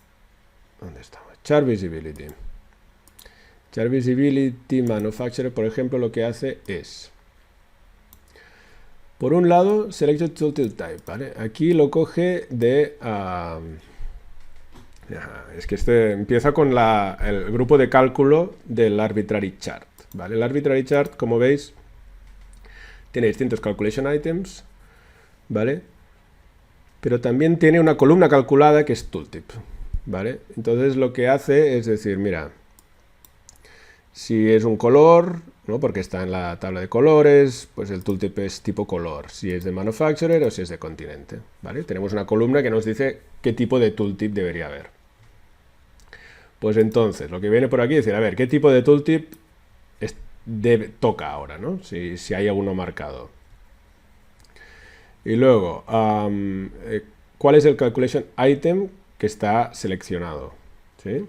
¿Dónde estamos? Chart Visibility. Chart Visibility Manufacturer, por ejemplo, lo que hace es, por un lado, Selected Tooltip Type, ¿vale? Aquí lo coge de... es que este empieza con el grupo de cálculo del Arbitrary Chart, ¿vale? El Arbitrary Chart, como veis, tiene distintos calculation items, ¿vale? Pero también tiene una columna calculada que es Tooltip, ¿vale? Entonces lo que hace es decir, mira, si es un color, ¿no?, porque está en la tabla de colores, pues el tooltip es tipo color, si es de manufacturer o si es de continente, ¿vale? Tenemos una columna que nos dice qué tipo de tooltip debería haber. Pues entonces, lo que viene por aquí es decir, a ver, ¿qué tipo de tooltip toca ahora, ¿no? Si hay alguno marcado. Y luego, ¿cuál es el calculation item que está seleccionado? ¿Sí?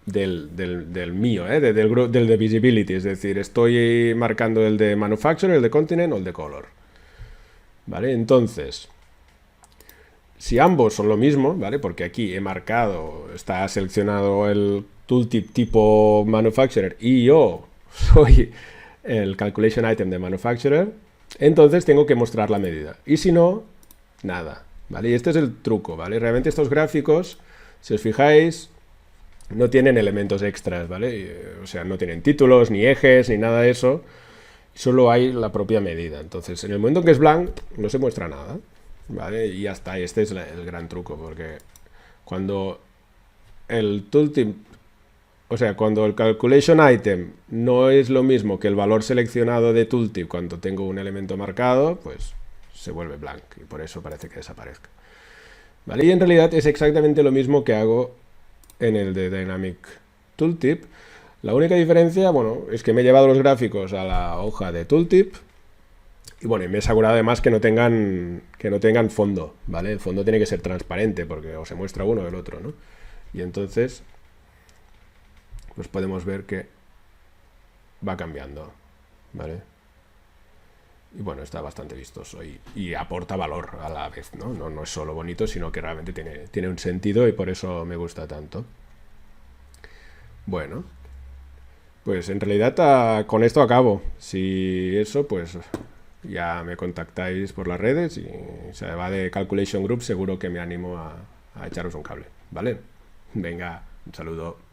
Del mío, del de visibility, es decir, estoy marcando el de manufacturer, el de continent o el de color, ¿vale? Entonces, si ambos son lo mismo, ¿vale? Porque aquí he marcado, está seleccionado el tooltip tipo manufacturer y yo soy el calculation item de manufacturer, entonces tengo que mostrar la medida, y si no, nada, ¿vale? Y este es el truco, ¿vale? Realmente estos gráficos, si os fijáis, no tienen elementos extras, ¿vale? O sea, no tienen títulos, ni ejes, ni nada de eso. Solo hay la propia medida. Entonces, en el momento en que es blank, no se muestra nada, ¿vale? Y ya está. Este es el gran truco, porque cuando el tooltip, o sea, cuando el calculation item no es lo mismo que el valor seleccionado de tooltip cuando tengo un elemento marcado, pues se vuelve blank y por eso parece que desaparezca, ¿vale? Y en realidad es exactamente lo mismo que hago en el de Dynamic Tooltip. La única diferencia, bueno, es que me he llevado los gráficos a la hoja de Tooltip y bueno, y me he asegurado además que no tengan fondo, ¿vale? El fondo tiene que ser transparente porque o se muestra uno o el otro, ¿no? Y entonces pues podemos ver que va cambiando, ¿vale? Y bueno, está bastante vistoso y aporta valor a la vez, ¿no? No es solo bonito, sino que realmente tiene un sentido y por eso me gusta tanto. Bueno, pues en realidad con esto acabo. Si eso, pues ya me contactáis por las redes y se va de Calculation Group, seguro que me animo a echaros un cable, ¿vale? Venga, un saludo.